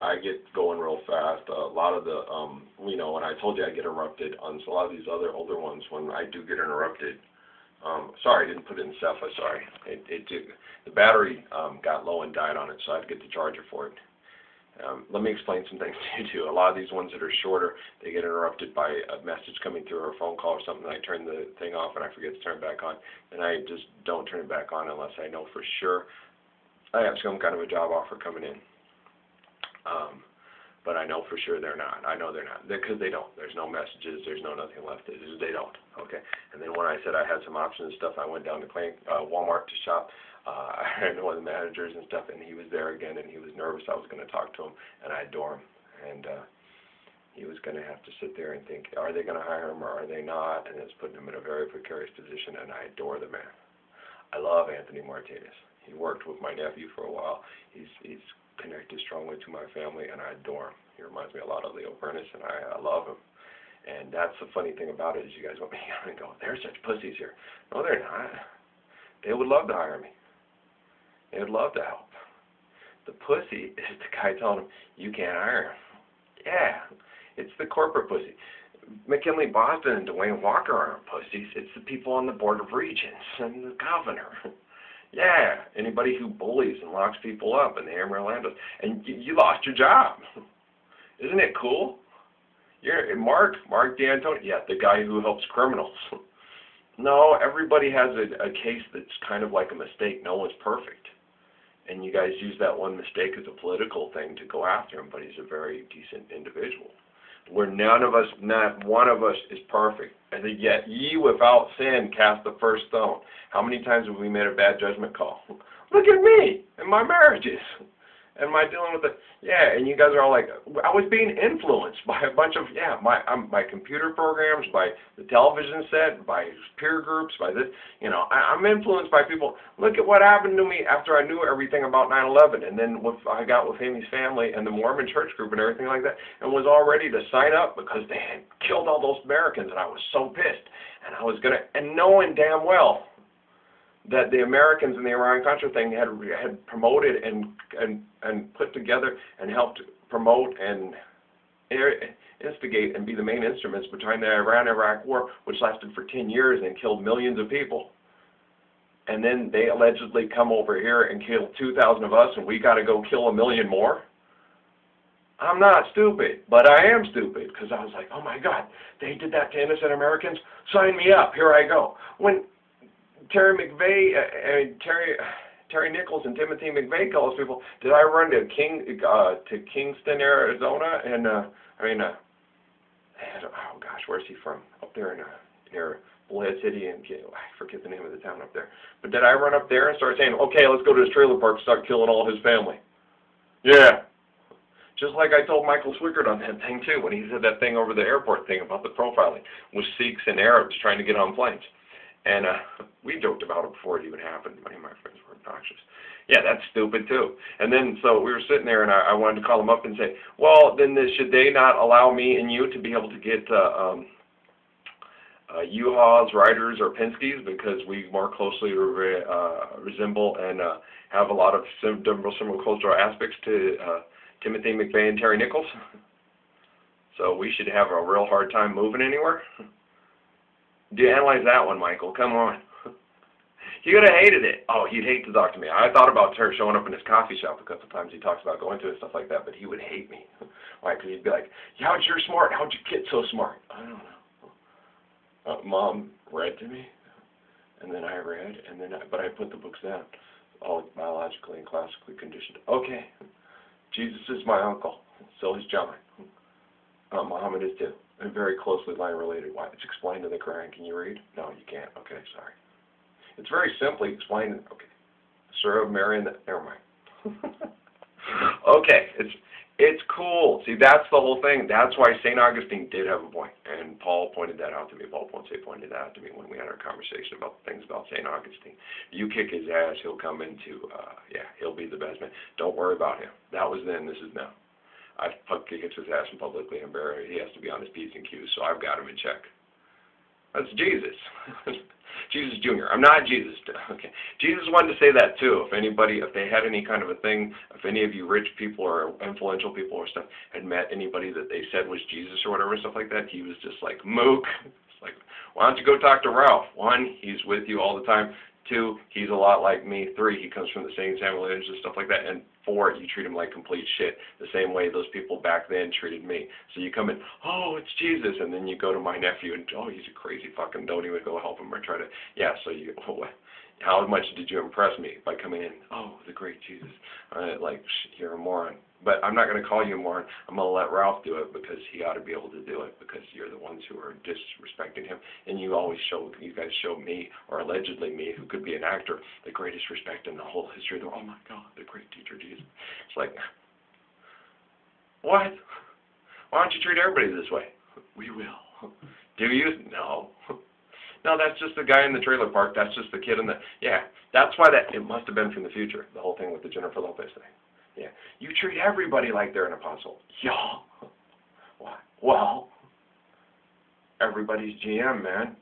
I get going real fast. A lot of the, when I told you I get interrupted on a lot of these other older ones, when I do get interrupted, sorry, I didn't put it in Cepha, sorry. The battery got low and died on it, so I had to get the charger for it. Let me explain some things to you, too. A lot of these ones that are shorter, they get interrupted by a message coming through or a phone call or something, and I turn the thing off and I forget to turn it back on, and I just don't turn it back on unless I know for sure I have some kind of a job offer coming in. But I know for sure they're not. I know they're not. Because they don't. There's no messages. There's no nothing left. They don't. Okay? And then when I said I had some options and stuff, I went down to Walmart to shop. I had one of the managers and stuff, and he was there again, and he was nervous I was going to talk to him, and I adore him. And he was going to have to sit there and think, are they going to hire him or are they not? And it's putting him in a very precarious position, and I adore the man. I love Anthony Martinez. He worked with my nephew for a while. He's connected strongly to my family, and I adore him. He reminds me a lot of Leo Burness, and I love him. And that's the funny thing about it is you guys want me to go, they're such pussies here. No, they're not. They would love to hire me. They would love to help. The pussy is the guy telling them, you can't hire him. Yeah, it's the corporate pussy. McKinley Boston and Dwayne Walker aren't pussies. It's the people on the Board of Regents and the governor. Yeah, anybody who bullies and locks people up in the Amarillo Landos. And you lost your job. Isn't it cool? You're Mark D'Antoni. Yeah, the guy who helps criminals. No, everybody has a case that's kind of like a mistake. No one's perfect. And you guys use that one mistake as a political thing to go after him, but he's a very decent individual. Where not one of us is perfect. And yet ye without sin cast the first stone. How many times have we made a bad judgment call? Look at me and my marriages. And my dealing with the, yeah, and you guys are all like, I was being influenced by a bunch of, my computer programs, by the television set, by peer groups, by this, I'm influenced by people. Look at what happened to me after I knew everything about 9/11, and then I got with Amy's family and the Mormon church group and everything like that, and was all ready to sign up because they had killed all those Americans, and I was so pissed, and I was going to, and knowing damn well that the Americans and the Iran-Contra thing had promoted and put together and helped promote and instigate and be the main instruments behind the Iran-Iraq war, which lasted for 10 years and killed millions of people. And then they allegedly come over here and kill 2,000 of us, and we got to go kill 1 million more? I'm not stupid, but I am stupid, because I was like, oh my God, they did that to innocent Americans? Sign me up, here I go. When Terry Nichols and Timothy McVeigh tell us people, did I run to Kingston, Arizona, and oh gosh, where's he from? Up there near Bullhead City, and I forget the name of the town up there. But did I run up there and start saying, okay, let's go to his trailer park and start killing all his family? Yeah. Just like I told Michael Swickard on that thing too, when he said that thing over the airport thing about the profiling with Sikhs and Arabs trying to get on planes. And we joked about it before it even happened. Many of my friends were obnoxious. Yeah, that's stupid too. And then so we were sitting there, and I wanted to call them up and say, well, then should they not allow me and you to be able to get U-Hauls, Ryders, or Penske's because we more closely resemble and have a lot of similar cultural aspects to Timothy McVeigh and Terry Nichols? So we should have a real hard time moving anywhere? Do you analyze that one, Michael? Come on. He would have hated it. Oh, he'd hate to talk to me. I thought about her showing up in his coffee shop a couple of times. He talks about going to it and stuff like that, but he would hate me. Why? Because he'd be like, how'd you smart? How'd you get so smart? I don't know. Mom read to me, and then I read, and then but I put the books down, all biologically and classically conditioned. Okay, Jesus is my uncle. So is John. Muhammad is too. And very closely line related. Why? It's explained in the Quran. Can you read? No, you can't. Okay, sorry. It's very simply explained. Okay. Surah of Marion. Never mind. Okay, it's cool. See, that's the whole thing. That's why St. Augustine did have a point, and Paul pointed that out to me. Paul Ponce pointed that out to me when we had our conversation about things about St. Augustine. You kick his ass, he'll come into. He'll be the best man. Don't worry about him. That was then. This is now. I've kicked his ass publicly and buried. He has to be on his P's and Q's, so I've got him in check. That's Jesus. Jesus Jr. I'm not Jesus. Okay. Jesus wanted to say that too. If they had any kind of a thing, if any of you rich people or influential people or stuff had met anybody that they said was Jesus or whatever, stuff like that, he was just like, mook. It's like, why don't you go talk to Ralph? 1, he's with you all the time. 2, he's a lot like me. 3, he comes from the same family lineage and stuff like that. And 4, you treat him like complete shit, the same way those people back then treated me. So you come in, oh, it's Jesus, and then you go to my nephew and, oh, he's a crazy fucking, don't even go help him or try to, yeah, so you, how much did you impress me by coming in? Oh, the great Jesus. Like, you're a moron. But I'm not going to call you a moron. I'm going to let Ralph do it because he ought to be able to do it because you're the ones who are disrespecting him. And you guys show me, or allegedly me, who could be an actor, the greatest respect in the whole history of the world. Oh my God, the great teacher Jesus. It's like, what? Why don't you treat everybody this way? We will. Do you? No. No, that's just the guy in the trailer park. That's just the kid in the, yeah. That's why it must have been from the future, the whole thing with the Jennifer Lopez thing. Yeah. You treat everybody like they're an apostle. Yeah. Why? Well, everybody's GM, man.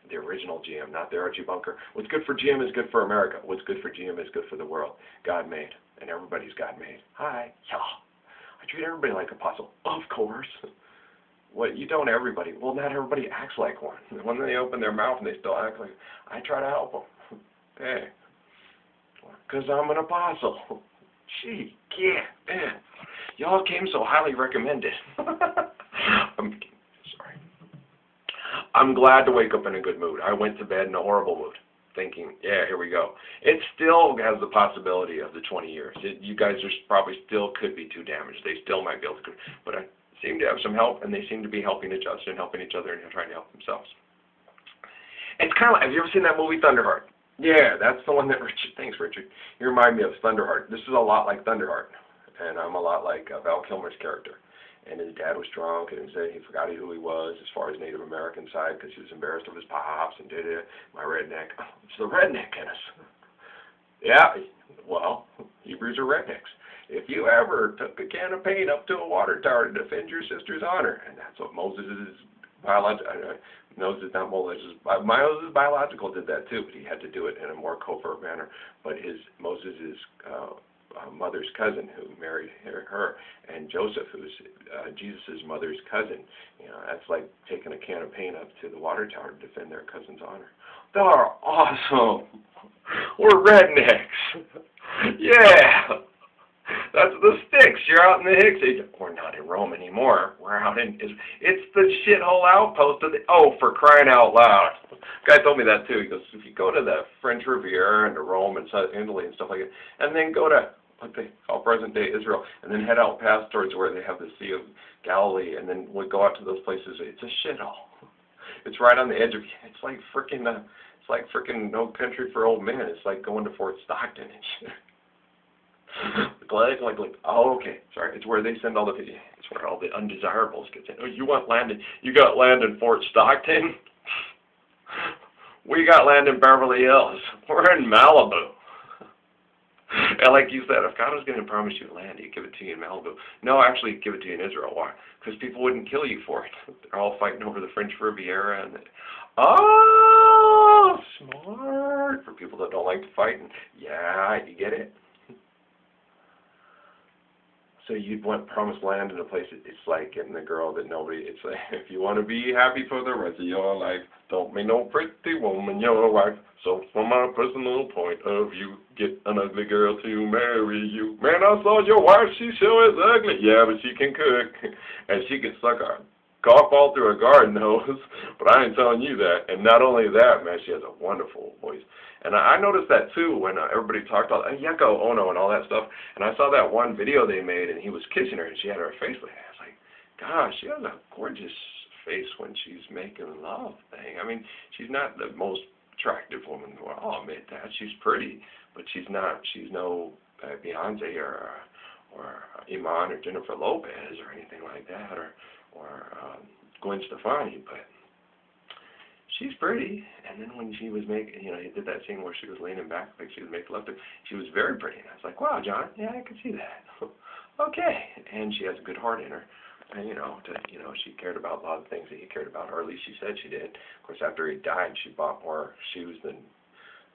The original GM, not the Archie Bunker. What's good for GM is good for America. What's good for GM is good for the world. God made. And everybody's God made. Hi. Yeah. I treat everybody like apostle. Of course. What, you don't everybody. Well, not everybody acts like one. When they open their mouth and they still act like, I try to help them. Hey. Because I'm an apostle. Gee, yeah, man. Y'all came so highly recommended. I'm sorry. I'm glad to wake up in a good mood. I went to bed in a horrible mood, thinking, yeah, here we go. It still has the possibility of the 20 years. You guys are probably still could be too damaged. They still might be able to, but I seem to have some help, and they seem to be helping each other and helping each other and trying to help themselves. It's kind of like, have you ever seen that movie Thunderheart? Yeah, that's the one that Richard, thanks Richard, you remind me of Thunderheart. This is a lot like Thunderheart, and I'm a lot like Val Kilmer's character. And his dad was drunk, and he forgot who he was as far as Native American side, because he was embarrassed of his pops, and my redneck. Oh, it's the redneck in us. Yeah, well, Hebrews are rednecks. If you ever took a can of paint up to a water tower to defend your sister's honor, and that's what Moses is Moses biological did that too, but he had to do it in a more covert manner. But Moses' mother's cousin who married her, and Joseph, who's Jesus' mother's cousin, that's like taking a can of paint up to the water tower to defend their cousin's honor. They're awesome. We're rednecks. Yeah. That's the sticks. You're out in the Hicks. We're not in Rome anymore. We're out in, it's the shithole outpost of the, oh, for crying out loud. Guy told me that too. He goes, if you go to the French Riviera and to Rome and Italy and stuff like that, and then go to what they call present-day Israel, and then head out past towards where they have the Sea of Galilee, and then we go out to those places, it's a shithole. It's right on the edge of, it's like freaking No Country for Old Men. It's like going to Fort Stockton and shit. Oh, okay, sorry. It's where they send all it's where all the undesirables get sent. Oh, you got land in Fort Stockton? We got land in Beverly Hills. We're in Malibu. And like you said, if God was going to promise you land, he'd give it to you in Malibu. No, actually, give it to you in Israel. Why? Because people wouldn't kill you for it. They're all fighting over the French Riviera. Oh, smart. For people that don't like to fight. And, yeah, you get it. So you'd want promised land in a place it's like getting the girl that nobody, it's like, if you want to be happy for the rest of your life, don't make no pretty woman your wife. So from my personal point of view, get an ugly girl to marry you. Man, I saw your wife, she sure is ugly. Yeah, but she can cook, and she can suck a golf ball through a garden hose, but I ain't telling you that. And not only that, man, she has a wonderful voice. And I noticed that too when everybody talked all Yeko Ono and all that stuff. And I saw that one video they made, and he was kissing her, and she had her face like that. I was like, gosh, she has a gorgeous face when she's making love thing. I mean, she's not the most attractive woman in the world. I'll admit that. She's pretty, but she's no Beyonce or Iman or Jennifer Lopez or anything like that, or Gwen Stefani, but she's pretty. And then when she was making, he did that scene where she was leaning back like she was making love to him. She was very pretty. And I was like, wow, John, yeah, I can see that. Okay. And she has a good heart in her. And, she cared about a lot of things that he cared about, or at least she said she did. Of course, after he died, she bought more shoes than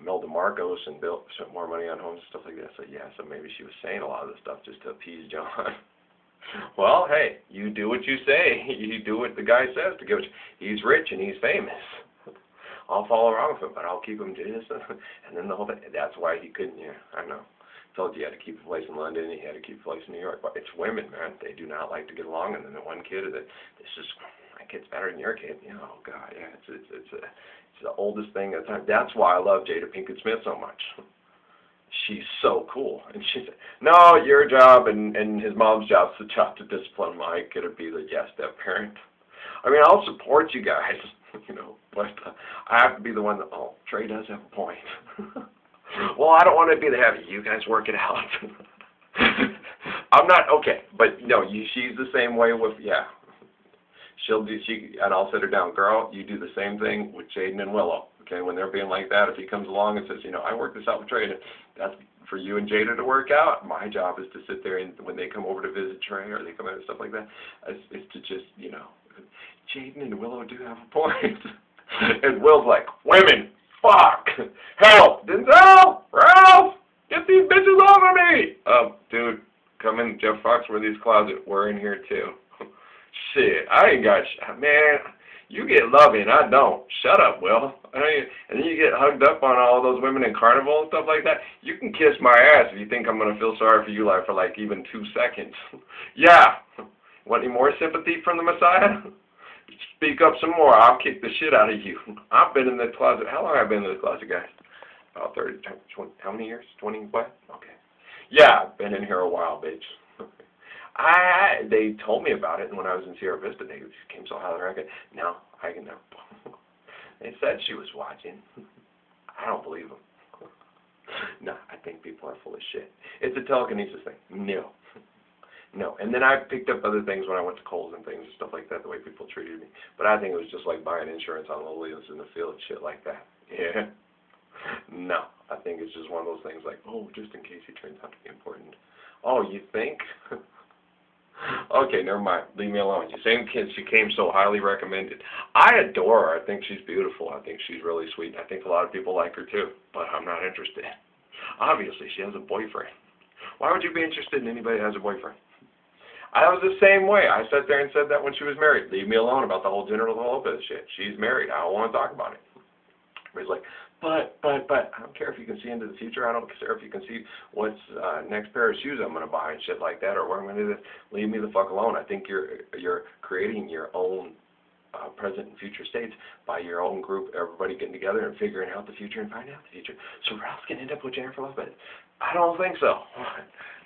Imelda Marcos and spent more money on homes and stuff like that. So maybe she was saying a lot of this stuff just to appease John. Well, hey, you do what you say. You do what the guy says to get what he's rich and he's famous. I'll follow along with him, but I'll keep him to his. And then the whole thing. That's why he couldn't. Yeah, I know. Told you had to keep a place in London, he had to keep a place in New York. But it's women, man. They do not like to get along. And then the one kid that my kid's better than your kid. Oh God, yeah. It's the oldest thing at the time. That's why I love Jada Pinkett Smith so much. She's so cool. And she said, no, your job and his mom's job's the job to discipline Mike. It'll be the step parent. I mean, I'll support you guys, but I have to be the one that, Trey does have a point. Well, I don't want to be the heavy. You guys work it out. I'm not, okay, but no, she's the same way with, and I'll sit her down, girl, you do the same thing with Jaden and Willow. Okay, when they're being like that, if he comes along and says, I worked this out with Trey, that's for you and Jada to work out. My job is to sit there and when they come over to visit Trey or they come out and stuff like that, is to just, Jaden and Willow do have a point. And Will's like, women, fuck, help, Denzel, Ralph, get these bitches off of me. Dude, come in Jeff Foxworthy's closet. We're in here too. Shit, I ain't got man. You get loving, I don't. Shut up, Will. And then you get hugged up on all those women in Carnival and stuff like that. You can kiss my ass if you think I'm gonna feel sorry for you, like for like even 2 seconds. Yeah. Want any more sympathy from the Messiah? Speak up some more. I'll kick the shit out of you. I've been in the closet. How long have I been in the closet, guys? About 30, 20, how many years? 20, what? Okay. Yeah, I've been in here a while, bitch. They told me about it, and when I was in Sierra Vista, they came so highly recommended. No, I can never. They said she was watching. I don't believe them. No, I think people are full of shit. It's a telekinesis thing. No. And then I picked up other things when I went to Kohl's and things and stuff like that, the way people treated me. But I think it was just like buying insurance on lilies in the field, shit like that. Yeah. No, I think it's just one of those things like, just in case he turns out to be important. Oh, you think? Okay, never mind. Leave me alone. You same kid, she came so highly recommended. I adore her. I think she's beautiful. I think she's really sweet. I think a lot of people like her too, but I'm not interested. Obviously, she has a boyfriend. Why would you be interested in anybody that has a boyfriend? I was the same way. I sat there and said that when she was married. Leave me alone about the whole Jennifer Lopez shit. She's married. I don't want to talk about it. Everybody's like, but, I don't care if you can see into the future. I don't care if you can see what's next pair of shoes I'm going to buy and shit like that, or what I'm going to do. Leave me the fuck alone. I think you're creating your own present and future states by your own group, everybody getting together and figuring out the future and finding out the future. So Ralph can end up with Jennifer Lopez. I don't think so.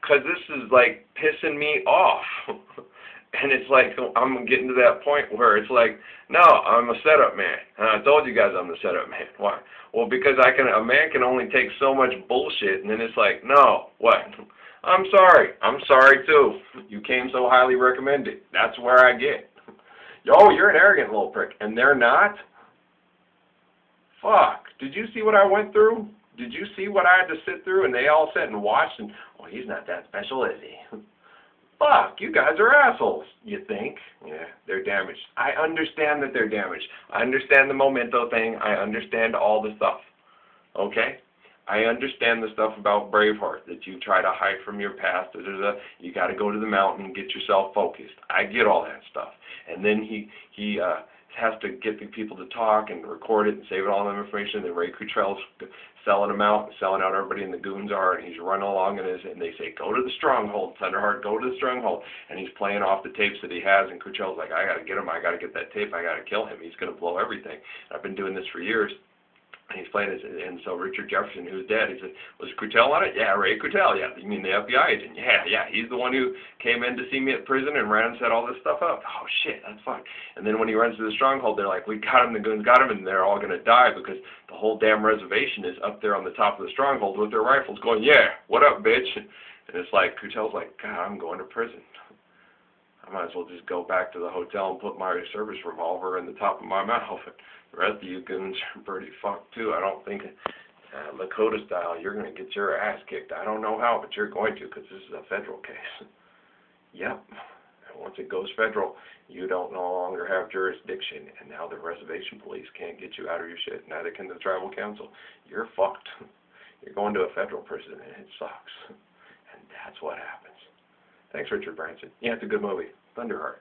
Because this is like pissing me off. And it's like, I'm getting to that point where it's like, no, I'm a setup man. And I told you guys I'm the setup man. Why? Well, because a man can only take so much bullshit, and then it's like, no, what? I'm sorry. I'm sorry, too. You came so highly recommended. That's where I get. Oh, you're an arrogant little prick. And they're not? Fuck. Did you see what I went through? Did you see what I had to sit through? And they all sat and watched, and, he's not that special, is he? Fuck, you guys are assholes, you think? Yeah, they're damaged. I understand that they're damaged. I understand the memento thing. I understand all the stuff. Okay? I understand the stuff about Braveheart, that you try to hide from your past. You got to go to the mountain and get yourself focused. I get all that stuff. And then he has to get the people to talk and record it and save all that information. Then Ray Kutrell's selling them out and selling out everybody in the goons are, and he's running along and they say, go to the stronghold, Thunderheart, go to the stronghold. And he's playing off the tapes that he has, and Kutrell's like, I got to get him, I got to get that tape, I got to kill him, he's going to blow everything. I've been doing this for years. And he's playing it, and so Richard Jefferson, who's dead, he said, was Kutrell on it? Yeah, Ray Kutrell, yeah. You mean the FBI agent? Yeah, he's the one who came in to see me at prison and ran and set all this stuff up. Oh, shit, that's fine. And then when he runs to the stronghold, they're like, we got him, the goons got him, and they're all going to die because the whole damn reservation is up there on the top of the stronghold with their rifles going, yeah, what up, bitch? And it's like, Kutrell's like, God, I'm going to prison. I might as well just go back to the hotel and put my service revolver in the top of my mouth. The rest of you goons are pretty fucked too. I don't think Lakota style, you're going to get your ass kicked. I don't know how, but you're going to, because this is a federal case. Yep. once it goes federal, you don't no longer have jurisdiction, and now the reservation police can't get you out of your shit. Neither can the tribal council. You're fucked. You're going to a federal prison, and it sucks. And that's what happens. Thanks, Richard Branson. Yeah, it's a good movie. Thunderheart.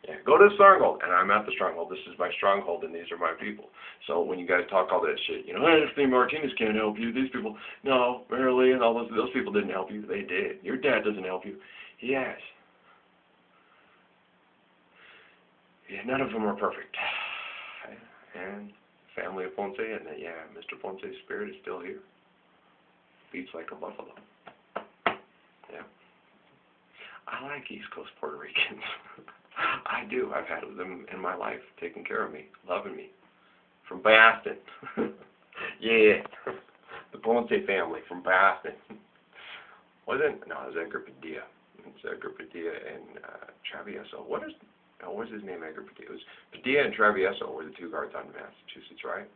Yeah, go to the Stronghold, and I'm at the Stronghold. This is my stronghold, and these are my people. So when you guys talk all that shit, you know, hey, Steve Martinez can't help you. These people, no, barely, and all those people didn't help you. They did. Your dad doesn't help you. He has. Yeah, none of them are perfect. And family of Ponce, and yeah, Mr. Ponce's spirit is still here. Beats like a buffalo. Yeah. I like East Coast Puerto Ricans. I do. I've had them in my life taking care of me, loving me. From Boston. Yeah. The Ponce family from Boston. Wasn't? No, it was Edgar Padilla. It's Edgar Padilla and Travieso. What was his name, Edgar Padilla? It was Padilla and Travieso were the two guards on Massachusetts, right?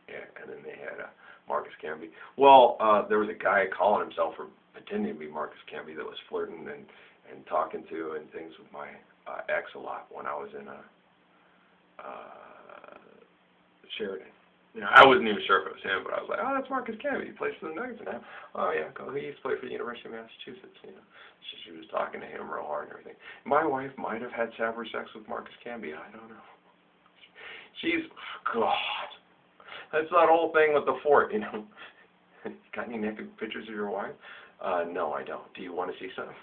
Yeah, and then they had Marcus Camby. Well, there was a guy calling himself or pretending to be Marcus Camby that was flirting and talking to and things with my ex a lot when I was in Sheridan. You know, I wasn't even sure if it was him, but I was like, oh, that's Marcus Camby. He plays for the Nuggets now. Oh, yeah, he used to play for the University of Massachusetts, you know. She was talking to him real hard and everything. My wife might have had savage sex with Marcus Camby. I don't know. She's, God. That's that whole thing with the fort, you know. Got any naked pictures of your wife? No, I don't. Do you want to see some?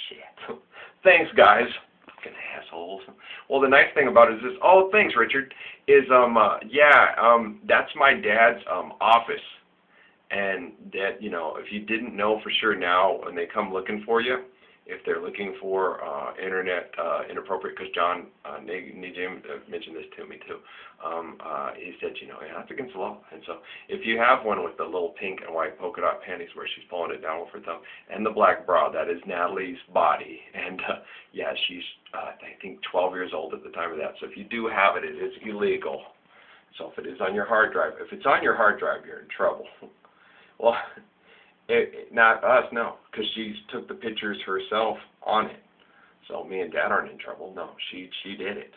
Shit. Thanks, guys. Fucking assholes. Well, the nice thing about it is this. Oh, thanks, Richard. Is that's my dad's office, and that, you know, if you didn't know for sure now, when they come looking for you, if they're looking for internet inappropriate, because John Najim mentioned this to me too. He said, you know, yeah, that's against the law. And so if you have one with the little pink and white polka dot panties where she's pulling it down with her thumb, and the black bra, that is Natalie's body. And yeah, she's I think 12 years old at the time of that. So if you do have it, it is illegal. So if it is on your hard drive, if it's on your hard drive, you're in trouble. Well, not us, no, because she took the pictures herself on it. So me and Dad aren't in trouble. No, she did it.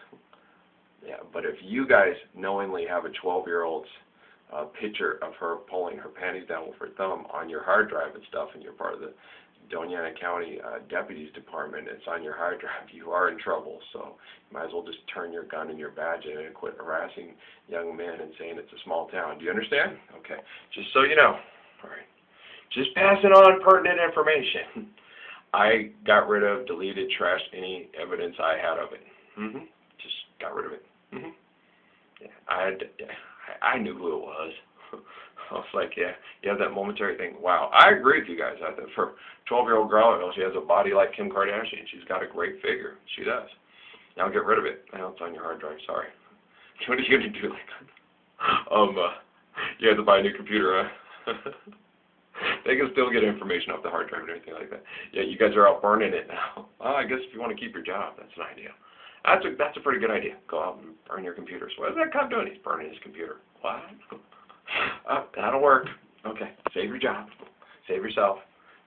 Yeah, but if you guys knowingly have a 12-year-old's picture of her pulling her panties down with her thumb on your hard drive and stuff, and you're part of the Doña County Deputies Department, it's on your hard drive, you are in trouble. So you might as well just turn your gun and your badge in and quit harassing young men and saying it's a small town. Do you understand? Okay, just so you know. All right. Just passing on pertinent information. I got rid of, deleted, trashed any evidence I had of it. Just got rid of it. Yeah, I knew who it was. I was like, yeah, you have that momentary thing. Wow, I agree with you guys. I think for a 12-year-old girl, she has a body like Kim Kardashian. She's got a great figure. She does. Now get rid of it. Now it's on your hard drive. Sorry. What are you gonna do? You have to buy a new computer, huh? They can still get information off the hard drive and everything like that. Yeah, you guys are out burning it now. Well, I guess if you want to keep your job, that's an idea. That's a pretty good idea. Go out and burn your computers. What is that cop doing? He's burning his computer. What? That'll work. Okay, save your job. Save yourself.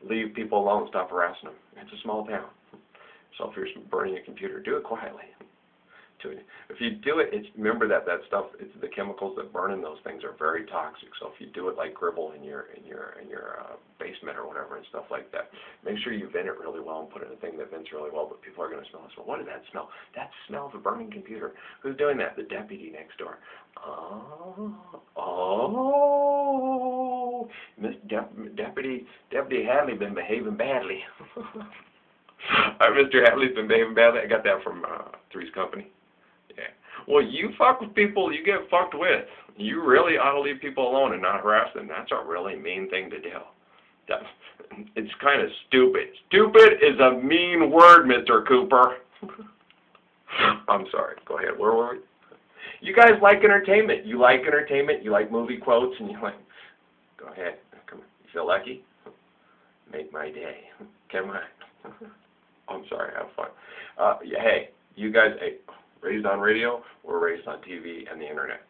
Leave people alone. Stop harassing them. It's a small town. So if you're burning a computer, do it quietly. If you do it, remember that stuff. It's the chemicals that burn in those things are very toxic. So if you do it like Gribble in your basement or whatever and stuff like that, make sure you vent it really well and put it in a thing that vents really well. But people are going to smell it. So what does that smell? That smells of a burning computer. Who's doing that? The deputy next door. Miss Deputy Hadley been behaving badly. Mr. Hadley's been behaving badly. I got that from Three's Company. Yeah. Well, you fuck with people, you get fucked with. You really ought to leave people alone and not harass them. That's a really mean thing to do. It's kind of stupid. Stupid is a mean word, Mr. Cooper. I'm sorry. Go ahead. Where were we? You guys like entertainment. You like entertainment. You like movie quotes, and you like. Go ahead. Come on. You feel lucky? Make my day. Come on. I'm sorry. Have fun. Hey, you guys. Hey, raised on radio, we're raised on TV and the internet.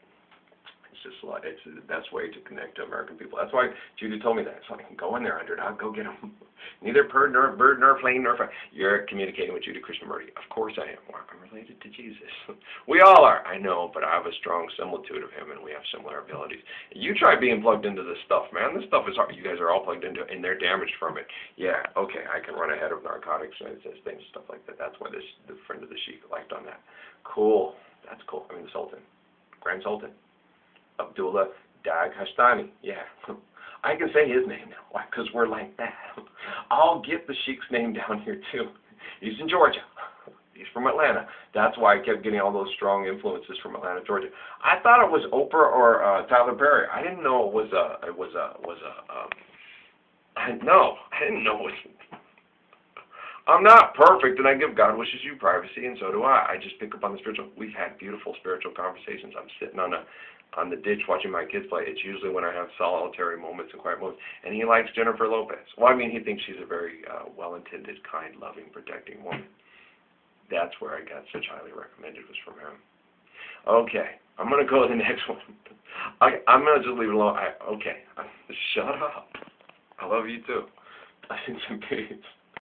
It's just like, it's the best way to connect to American people. That's why Judy told me that. It's like, go in there, underdog, go get them. Neither bird nor plane nor fire. You're communicating with Judy Krishnamurti. Of course I am. Well, I'm related to Jesus. We all are. I know, but I have a strong similitude of him, and we have similar abilities. You try being plugged into this stuff, man. This stuff is hard. You guys are all plugged into it, and they're damaged from it. Yeah, okay, I can run ahead of narcotics and things, stuff like that. That's why the friend of the Sheikh liked on that. Cool. That's cool. I mean, the Sultan. Grand Sultan. Abdullah Dag Hastani. Yeah. I can say his name now. Why? Because we're like that. I'll get the Sheikh's name down here, too. He's in Georgia. He's from Atlanta. That's why I kept getting all those strong influences from Atlanta, Georgia. I thought it was Oprah or Tyler Perry. I didn't know it was I didn't know it was. I'm not perfect, and I give God wishes you privacy, and so do I. I just pick up on the spiritual. We've had beautiful spiritual conversations. I'm sitting on the ditch watching my kids play. It's usually when I have solitary moments and quiet moments. And he likes Jennifer Lopez. Well, I mean, he thinks she's a very well-intended, kind, loving, protecting woman. That's where I got such highly recommended was from him. Okay, I'm going to go to the next one. I'm going to just leave it alone. Okay, shut up. I love you too. Peace.